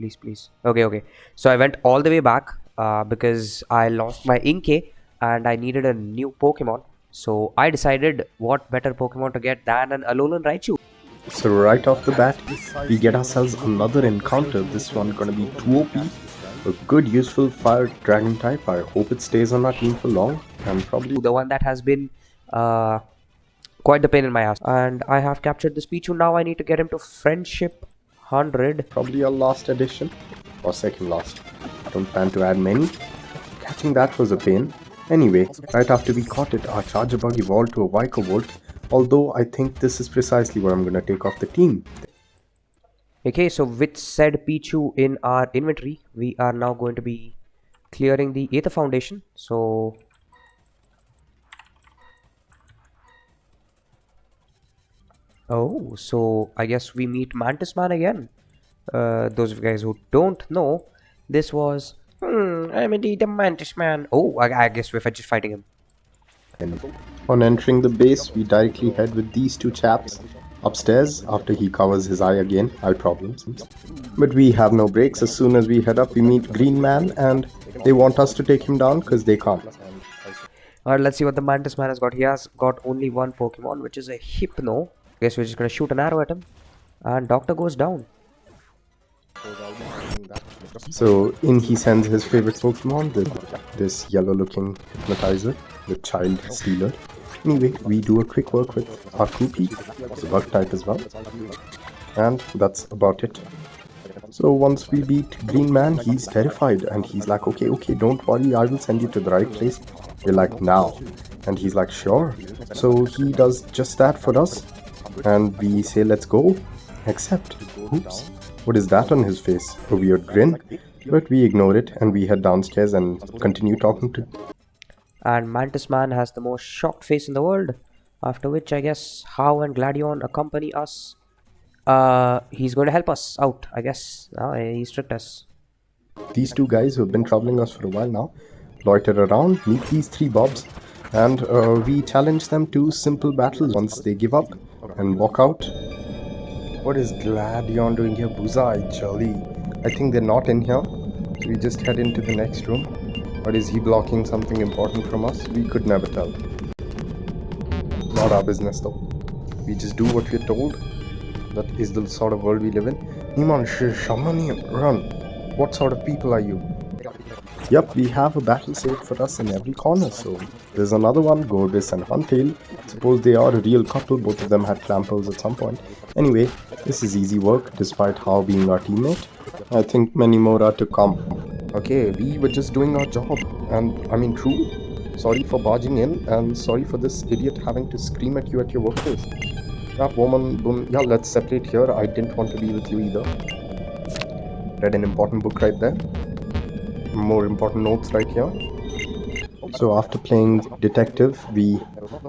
please, please. Okay. So I went all the way back because I lost my Inkay and I needed a new Pokemon. So I decided what better Pokemon to get than an Alolan Raichu. So right off the bat, we get ourselves another encounter. This one gonna be 2 OP. A good useful fire dragon type. I hope it stays on our team for long. And probably The one that has been quite the pain in my ass. And I have captured this Pichu. Now I need to get him to Friendship 100. probably our last edition. Or second last. Don't plan to add many. Catching that was a pain. Anyway, right after we caught it, our Charger Bug evolved to a Volt. Although I think this is precisely what I'm gonna take off the team. Okay, so with said Pichu in our inventory, we are now going to be clearing the Aether Foundation. So so I guess we meet Mantis Man again. Those of you guys who don't know, this was I'm indeed a Mantis Man. Oh, I guess we're just fighting him. And on entering the base, we directly head with these two chaps upstairs after he covers his eye again, eye problems. But we have no breaks. As soon as we head up, we meet Green Man and they want us to take him down because they can't. Alright, let's see what the Mantis Man has got. He has got only one Pokemon, which is a Hypno. Guess we're just gonna shoot an arrow at him. And Doctor goes down. So in he sends his favorite Pokemon, this yellow looking hypnotizer, the child stealer. Anyway, we do a quick work with our Koopy, it's a bug type as well. And that's about it. So once we beat Green Man, he's terrified and he's like, okay, don't worry, I will send you to the right place. We're like, now. And he's like, sure. So he does just that for us. And we say, let's go. Except, oops. What is that on his face? A weird grin? But we ignore it and we head downstairs and continue talking to... And Mantis Man has the most shocked face in the world. After which I guess How and Gladion accompany us. He's going to help us out, I guess. He's tricked us. These two guys who have been troubling us for a while now loiter around, meet these three bobs, and we challenge them to simple battles. Once they give up and walk out. What is Gladion doing here? Bullseye, Jolly. I think they're not in here. So we just head into the next room. Or is he blocking something important from us? We could never tell. Not our business though. We just do what we're told. That is the sort of world we live in. Niman, Shamani, run. What sort of people are you? Yep, we have a battle saved for us in every corner. So there's another one, Gorbis and Huntail. Suppose they are a real couple. Both of them had clampers at some point. Anyway, this is easy work despite How being our teammate. I think many more are to come. Okay, we were just doing our job. And I mean, true. Sorry for barging in and sorry for this idiot having to scream at you at your workplace. Yeah, woman, boom. Yeah, let's separate here. I didn't want to be with you either. Read an important book right there. More important notes right here. So after playing detective, we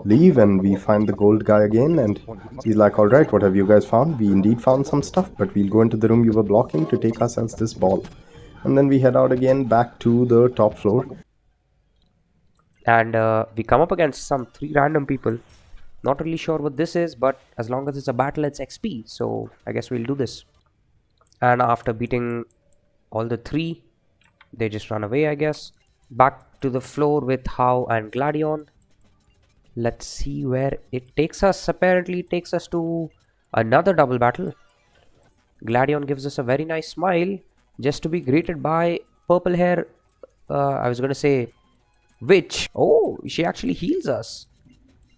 leave and we find the gold guy again and he's like, alright, what have you guys found? We indeed found some stuff, but we'll go into the room you were blocking to take ourselves this ball. And then we head out again back to the top floor. And we come up against some 3 random people. Not really sure what this is, but as long as it's a battle, it's XP. So I guess we'll do this. And after beating all the 3, they just run away, I guess. Back to the floor with How and Gladion. Let's see where it takes us. Apparently it takes us to another double battle. Gladion gives us a very nice smile, just to be greeted by purple hair, I was going to say witch. Oh, she actually heals us,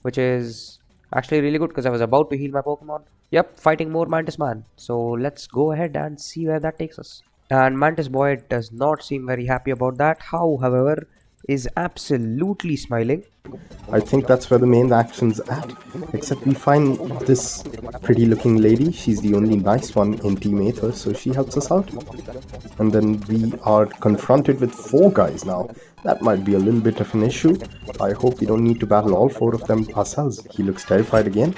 which is actually really good because I was about to heal my Pokemon. Yep, fighting more Mantis Man. So let's go ahead and see where that takes us. And Mantis Boy does not seem very happy about that. How, however, is absolutely smiling. I think that's where the main action's at. Except we find this pretty looking lady. She's the only nice one in Team Aether, so she helps us out. And then we are confronted with 4 guys now. That might be a little bit of an issue. I hope we don't need to battle all 4 of them ourselves. He looks terrified again.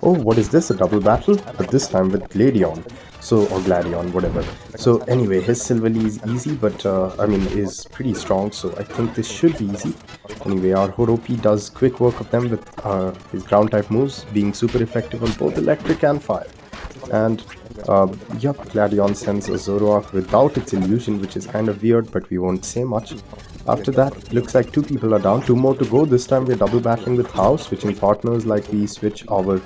Oh, what is this? A double battle? But this time with Gladion. So, or Gladion, whatever. So anyway, his Silverly is easy, but I mean, is pretty strong, so I think this should be easy. Anyway, our Horopi does quick work of them with his ground type moves, being super effective on both electric and fire. And Yup, Gladion sends a Zoroark without its illusion, which is kind of weird, but we won't say much. After that, looks like 2 people are down, 2 more to go. This time we're double battling with How, switching partners like we switch our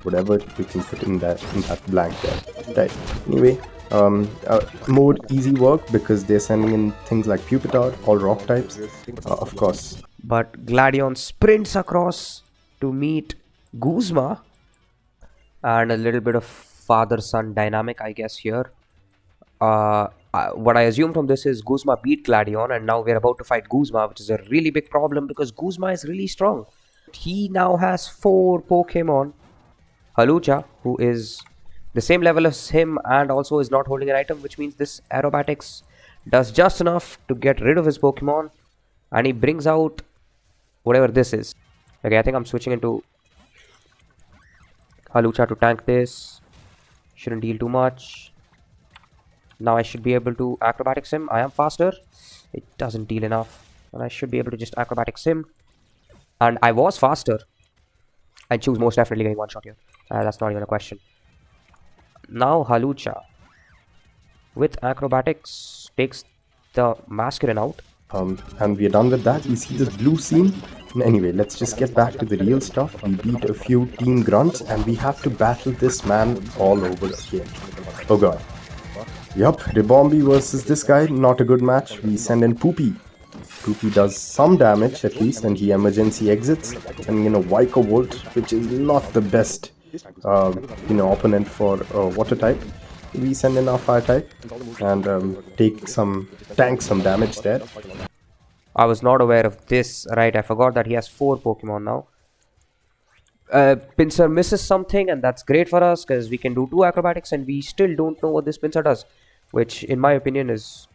whatever we can put in that blank there. Right. Anyway, more easy work because they're sending in things like Pupitar, all rock types, of course. But Gladion sprints across to meet Guzma, and a little bit of father-son dynamic, I guess, here. What I assume from this is Guzma beat Gladion, and now we're about to fight Guzma, which is a really big problem because Guzma is really strong. He now has 4 Pokemon. Halucha, who is the same level as him and also is not holding an item, which means this aerobatics does just enough to get rid of his Pokemon, and he brings out whatever this is. Okay, I think I'm switching into Halucha to tank this. Shouldn't deal too much. Now I should be able to acrobatics him. I am faster. It doesn't deal enough, and I should be able to just acrobatics him. And I was faster. I choose most definitely getting one shot here. That's not even a question. Now Halucha with acrobatics takes the masculine out. And we're done with that. We see this blue scene. Anyway, let's just get back to the real stuff. We beat a few team grunts and we have to battle this man all over again. Oh god. Yup, Ribombee versus this guy, not a good match. We send in Poopy. Poopy does some damage at least, and he emergency exits. And Vico Volt, which is not the best opponent for water type. We send in our fire type and tank some damage there. I was not aware of this. Right, I forgot that he has 4 Pokemon now. Pinsir misses something, and that's great for us because we can do 2 acrobatics and we still don't know what this Pinsir does, which in my opinion is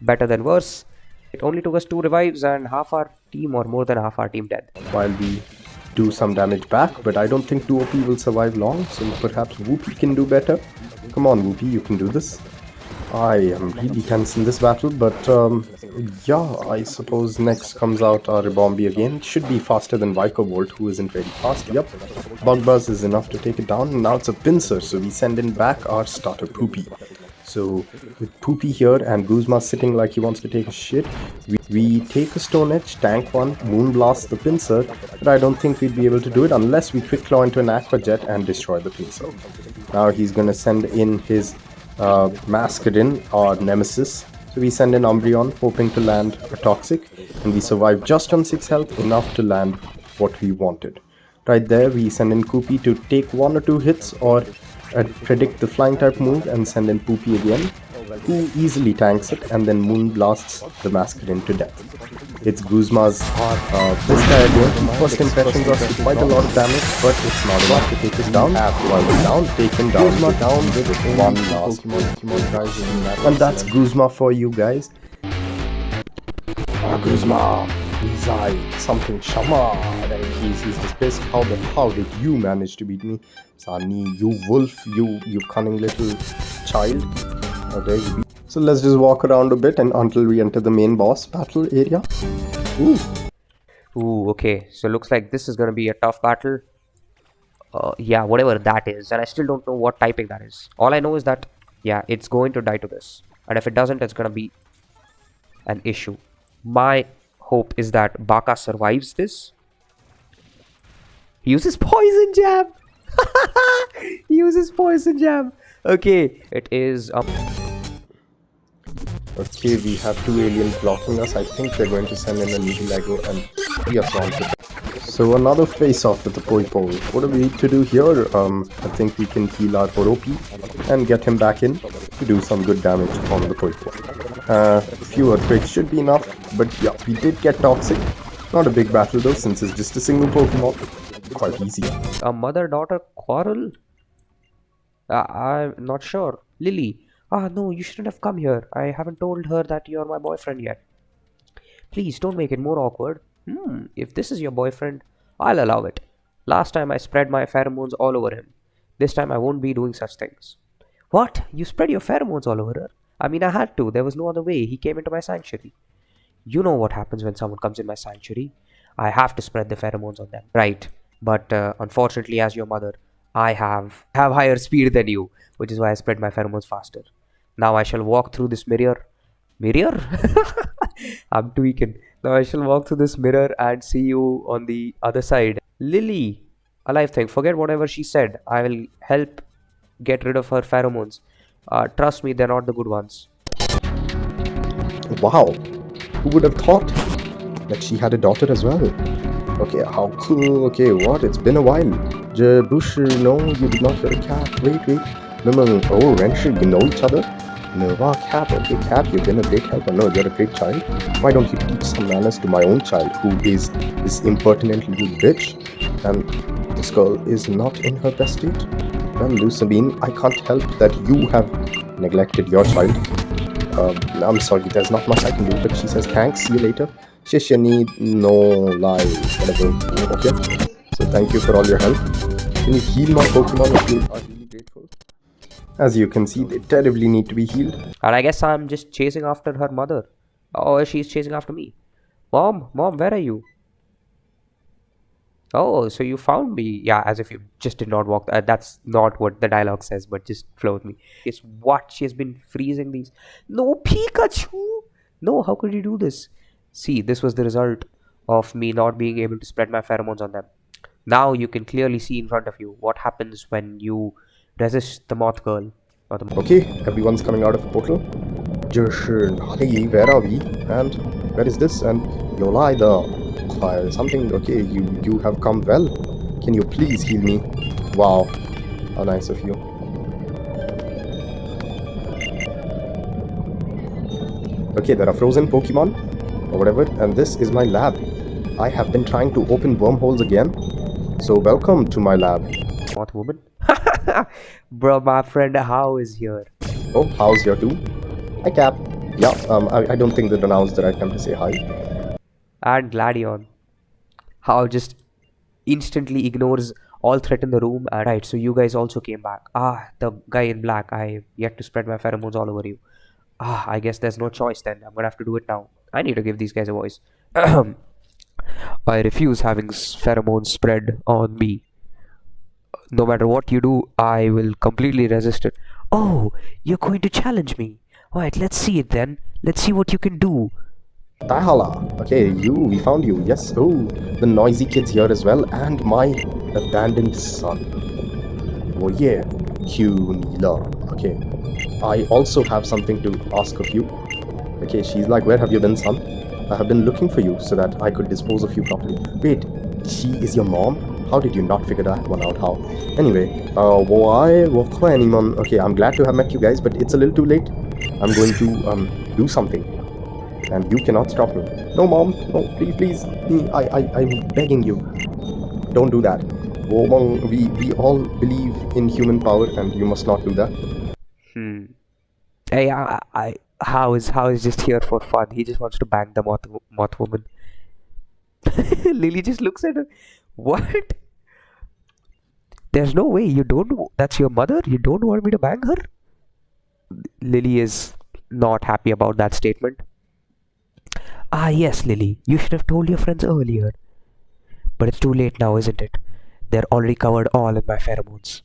better than worse. It only took us 2 revives and half our team, or more than half our team, dead. While we do some damage back, but I don't think 2OP will survive long, so perhaps Whoopi can do better. Come on, Whoopi, you can do this. I am really tense in this battle, but yeah, I suppose next comes out our Ribombee again. It should be faster than Vico Volt, who isn't very fast. Yep, Bug Buzz is enough to take it down, and now it's a Pinsir, so we send in back our starter Poopy. So with Poopy here and Guzma sitting like he wants to take a shit, we take a Stone Edge, tank one, Moonblast the Pinsir, but I don't think we'd be able to do it unless we Quick Claw into an Aqua Jet and destroy the Pinsir. Now he's gonna send in his Masquerain, our Nemesis. So we send in Umbreon, hoping to land a Toxic, and we survive just on 6 health, enough to land what we wanted. Right there, we send in Koopy to take 1 or 2 hits or predict the flying type move and send in Poopy again, who easily tanks it and then Moon blasts the Masquerain to death. It's Guzma's this guy again. First impression does quite a lot of damage, but it's not enough to take us down. While we're down, take him down. Guzma down with 1 last Pokemon, guys. And that's Guzma for you guys. Guzma, Izai, something Shama. He's this pissed. How did you manage to beat me? Sani, you wolf, you cunning little child. Okay, so let's just walk around a bit and until we enter the main boss battle area. Ooh, okay. So looks like this is gonna be a tough battle. Yeah, whatever that is, and I still don't know what typing that is. All I know is that yeah, it's going to die to this, and if it doesn't, it's gonna be an issue. My hope is that Baka survives this. He uses Poison Jab. He uses Poison Jab. Okay, it is Okay, we have 2 aliens blocking us. I think they're going to send in a Nuzlocke and yes, on. So another face-off with the Poipole. What do we need to do here? I think we can heal our Oropi and get him back in to do some good damage on the Poipole. A few earthquakes should be enough, but yeah, we did get Toxic. Not a big battle though, since it's just a single Pokemon. Quite easy. A mother-daughter quarrel? I'm not sure. Lily. No, you shouldn't have come here. I haven't told her that you're my boyfriend yet. Please, don't make it more awkward. If this is your boyfriend, I'll allow it. Last time I spread my pheromones all over him. This time I won't be doing such things. What? You spread your pheromones all over her? I mean, I had to. There was no other way. He came into my sanctuary. You know what happens when someone comes in my sanctuary. I have to spread the pheromones on them. Right. But unfortunately, as your mother, I have higher speed than you, which is why I spread my pheromones faster. Now I shall walk through this mirror. Mirror? I'm tweaking. Now I shall walk through this mirror and see you on the other side. Lily, Alivething, forget whatever she said. I will help get rid of her pheromones. Trust me, they're not the good ones. Wow, who would have thought that she had a daughter as well? Okay, how cool. Okay, what? It's been a while. Bush, no, you did not hear a cat. Wait. Oh, Rensher, you know each other? No, Cat. Okay, Cat, you've been a great helper. No, you're a great child. Why don't you teach some manners to my own child, who is this impertinent little bitch? And this girl is not in her best state. Well, Lucabine, I can't help that you have neglected your child. I'm sorry, there's not much I can do, but she says thanks, see you later. Shishani, no lie, whatever. Okay, so thank you for all your help. Can you heal my Pokemon if you are really grateful? As you can see, they terribly need to be healed. And I guess I'm just chasing after her mother. Oh, she's chasing after me. Mom, where are you? Oh, so you found me. Yeah, as if you just did not walk. That's not what the dialogue says, but just flow with me. It's what? She has been freezing these. No, Pikachu! No, how could you do this? See, this was the result of me not being able to spread my pheromones on them. Now you can clearly see in front of you what happens when you resist the moth girl. Or the Okay, everyone's coming out of the portal. Hey, where are we? And where is this? And Yola, the something. Okay, you have come well. Can you please heal me? Wow, how nice of you. Okay, there are frozen Pokemon or whatever, and this is my lab. I have been trying to open wormholes again, so welcome to my lab. moth woman? Bro, my friend How is here. Oh, how's your too? Hi, Cap. Yeah, I don't think that now is the right time to say hi. And Gladion. How just instantly ignores all threat in the room. And right, so you guys also came back. The guy in black. I yet to spread my pheromones all over you. I guess there's no choice then. I'm gonna have to do it now. I need to give these guys a voice. I refuse having pheromones spread on me. No matter what you do, I will completely resist it. Oh, you're going to challenge me. Alright, let's see it then. Let's see what you can do. Hala. Okay, we found you. Yes. Oh, the noisy kids here as well, and my abandoned son. Oh yeah, Nila. Okay, I also have something to ask of you. Okay, she's like, where have you been, son? I have been looking for you so that I could dispose of you properly. Wait, she is your mom? How did you not figure that one out? How? Anyway, why? Okay, I'm glad to have met you guys, but it's a little too late. I'm going to do something, and you cannot stop me. No, mom. No, please. I'm begging you. Don't do that. We all believe in human power, and you must not do that. Hey, How is just here for fun. He just wants to bang the moth woman. Lily just looks at her. What? There's no way. You don't. That's your mother. You don't want me to bang her? Lily is not happy about that statement. Yes, Lily. You should have told your friends earlier. But it's too late now, isn't it? They're already covered all in my pheromones.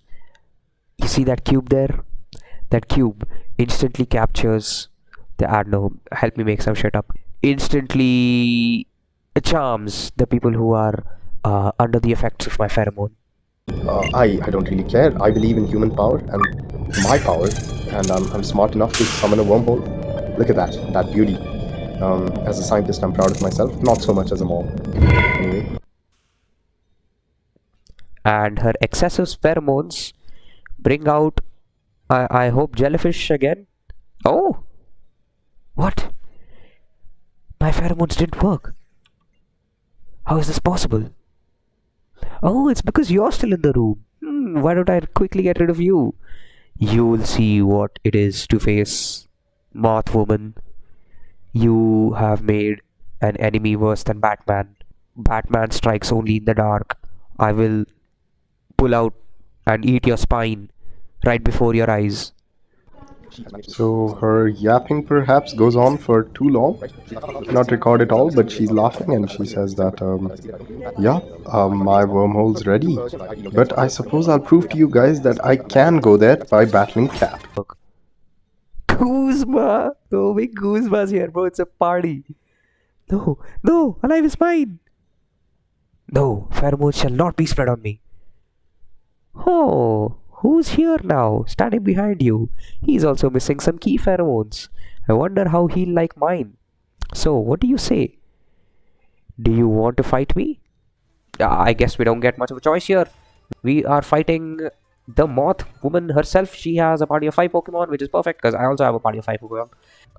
You see that cube there? That cube instantly captures no, help me make some shit up. Instantly charms the people who are under the effects of my pheromone. I don't really care. I believe in human power and my power, and I'm smart enough to summon a wormhole. Look at that beauty. As a scientist, I'm proud of myself. Not so much as a mom. Anyway. And her excessive pheromones bring out, I hope, jellyfish again. Oh! What? My pheromones didn't work. How is this possible? Oh, it's because you're still in the room. Why don't I quickly get rid of you? You'll see what it is to face Moth Woman. You have made an enemy worse than Batman. Batman strikes only in the dark. I will pull out and eat your spine right before your eyes. So her yapping perhaps goes on for too long. Not record it all, but she's laughing and she says that, yeah, my wormhole's ready. But I suppose I'll prove to you guys that I can go there by battling Cap. Kuzma! No, big Kuzma's here, bro. It's a party. No, no, Alive is mine. No, pheromones shall not be spread on me. Oh, who's here now, standing behind you? He's also missing some key pheromones. I wonder how he'll like mine. So, what do you say? Do you want to fight me? I guess we don't get much of a choice here. We are fighting the moth woman herself. She has a party of 5 Pokemon, which is perfect because I also have a party of 5 Pokemon.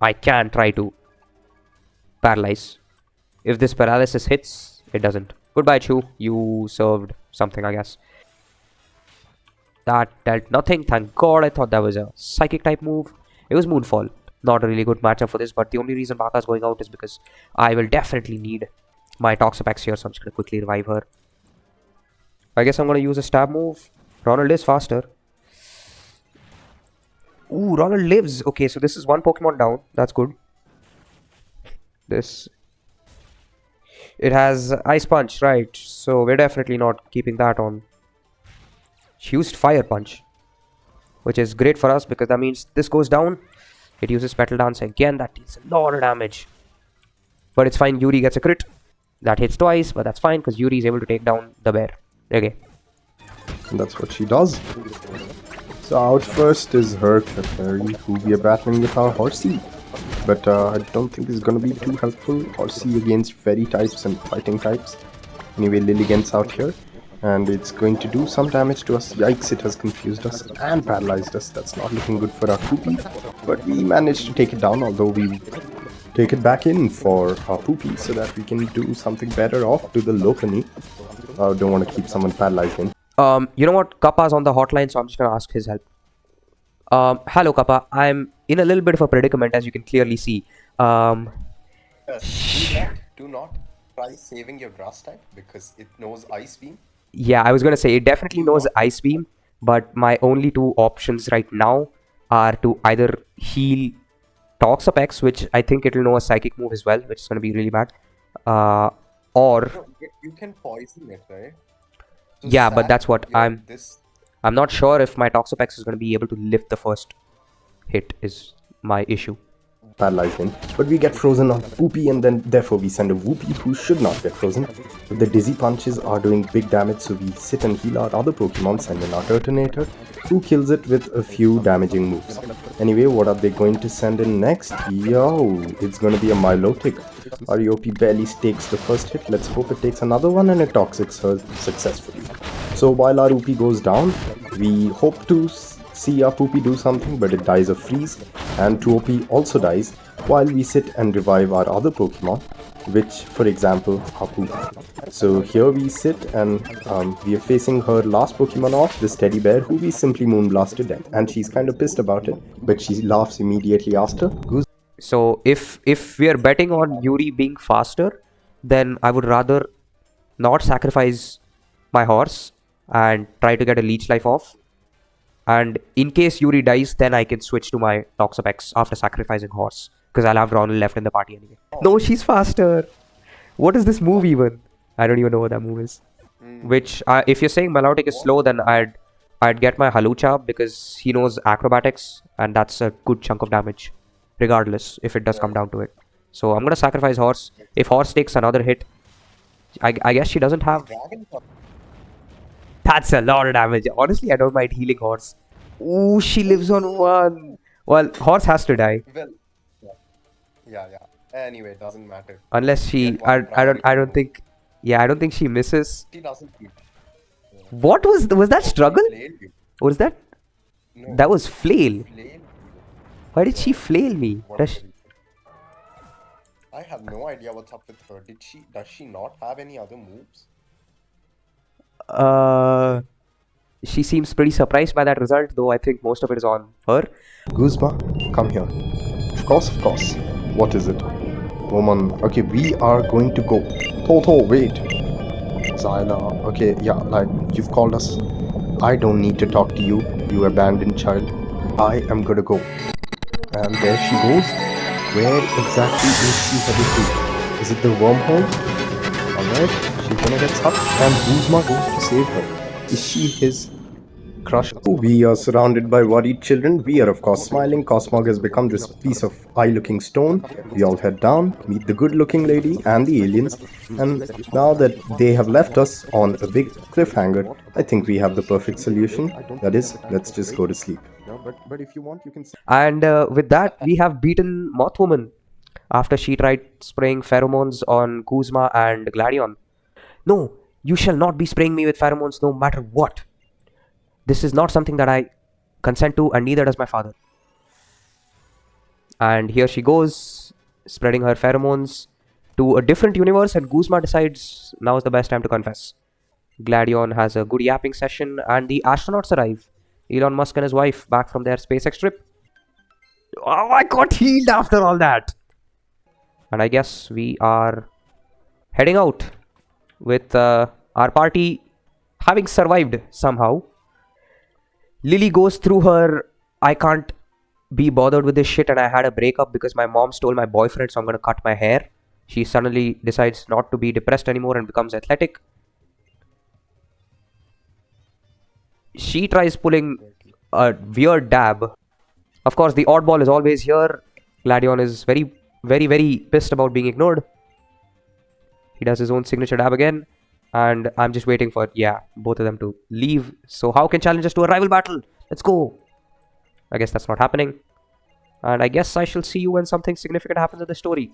I can try to paralyze. If this paralysis hits, it doesn't. Goodbye, Chew. You served something, I guess. That dealt nothing. Thank God. I thought that was a psychic type move. It was Moonfall. Not a really good matchup for this, but the only reason Baka's going out is because I will definitely need my Toxapex here, so I'm just going to quickly revive her. I guess I'm going to use a stab move. Ronald is faster. Ooh, Ronald lives. Okay, so this is 1 Pokemon down. That's good. This... It has Ice Punch, right? So we're definitely not keeping that on. She used Fire Punch, which is great for us because that means this goes down. It uses Petal Dance again. That deals a lot of damage. But it's fine. Yuri gets a crit. That hits twice, but that's fine because Yuri is able to take down the bear. Okay. And that's what she does. So out first is her Clefairy, who we are battling with our Horsey. But I don't think it's going to be too helpful. Horsey against Fairy types and fighting types. Anyway, Lilligant's out here. And it's going to do some damage to us. Yikes, it has confused us and paralyzed us. That's not looking good for our Poopy. But we managed to take it down, although we take it back in for our Poopy so that we can do something better off to the Lopunny. I don't want to keep someone paralyzed in. You know what? Kappa's on the hotline, so I'm just going to ask his help. Hello, Kappa. I'm in a little bit of a predicament, as you can clearly see. Do not try saving your grass type because it knows Ice Beam. Yeah, I was going to say, it definitely knows Ice Beam, but my only 2 options right now are to either heal Toxapex, which I think it'll know a Psychic move as well, which is going to be really bad, or... You can poison it, right? So yeah, but that's what I'm not sure if my Toxapex is going to be able to lift the first hit is my issue. Paralyzed in, but we get frozen on Poopy and then therefore we send a Whoopie who should not get frozen. But the Dizzy Punches are doing big damage, so we sit and heal our other Pokemon, send in our Turtonator, who kills it with a few damaging moves. Anyway, what are they going to send in next? Yo, it's going to be a Milotic. Our EOP barely takes the first hit. Let's hope it takes another one and it toxics her successfully. So while our Whoopie goes down, we hope to see our Poopy do something, but it dies of freeze, and Tuopi also dies while we sit and revive our other Pokemon, which, for example, are Poopy. So here we sit and we are facing her last Pokemon off, this teddy bear, who we simply moonblasted dead, and she's kind of pissed about it, but she laughs immediately after. So if we are betting on Yuri being faster, then I would rather not sacrifice my horse and try to get a leech life off. And in case Yuri dies, then I can switch to my Toxapex after sacrificing horse. Because I'll have Ronald left in the party anyway. No, she's faster. What is this move even? I don't even know what that move is. Which, if you're saying Milotic is slow, then I'd get my Halucha because he knows acrobatics. And that's a good chunk of damage. Regardless, if it does come down to it. So I'm going to sacrifice horse. If horse takes another hit, I guess she doesn't have... That's a lot of damage. Honestly, I don't mind healing horse. Ooh, she lives on 1. Well, horse has to die. Well, yeah. Anyway, it doesn't matter. Unless she, I don't think. Yeah, I don't think she misses. She doesn't. What was that struggle? What was that? No. That was flail. Why did she flail me? I have no idea what's up with her. Does she not have any other moves? She seems pretty surprised by that result, though I think most of it is on her. Guzma, come here. Of course. What is it? Woman. Okay, we are going to go. Toto, wait. Zyla. Okay, yeah, like, you've called us. I don't need to talk to you, you abandoned child. I am gonna go. And there she goes. Where exactly is she headed to? Is it the wormhole? Alright, she's gonna get sucked and Guzma goes to save her. Is she his crush? We are surrounded by worried children. We are of course smiling. Cosmog has become this piece of eye-looking stone. We all head down, meet the good-looking lady and the aliens. And now that they have left us on a big cliffhanger, I think we have the perfect solution. That is, let's just go to sleep. But if you want, you can. And with that, we have beaten Mothwoman after she tried spraying pheromones on Kuzma and Gladion. No, you shall not be spraying me with pheromones no matter what. This is not something that I consent to, and neither does my father. And here she goes, spreading her pheromones to a different universe, and Guzma decides now is the best time to confess. Gladion has a good yapping session, and the astronauts arrive. Elon Musk and his wife back from their SpaceX trip. Oh, I got healed after all that. And I guess we are heading out with our party having survived somehow. Lily goes through her I can't be bothered with this shit and I had a breakup because my mom stole my boyfriend, so I'm going to cut my hair. She suddenly decides not to be depressed anymore and becomes athletic. She tries pulling a weird dab. Of course, the oddball is always here. Gladion is very, very, very pissed about being ignored. He does his own signature dab again. And I'm just waiting for, both of them to leave. So how can challenge us to a rival battle? Let's go. I guess that's not happening. And I guess I shall see you when something significant happens in the story.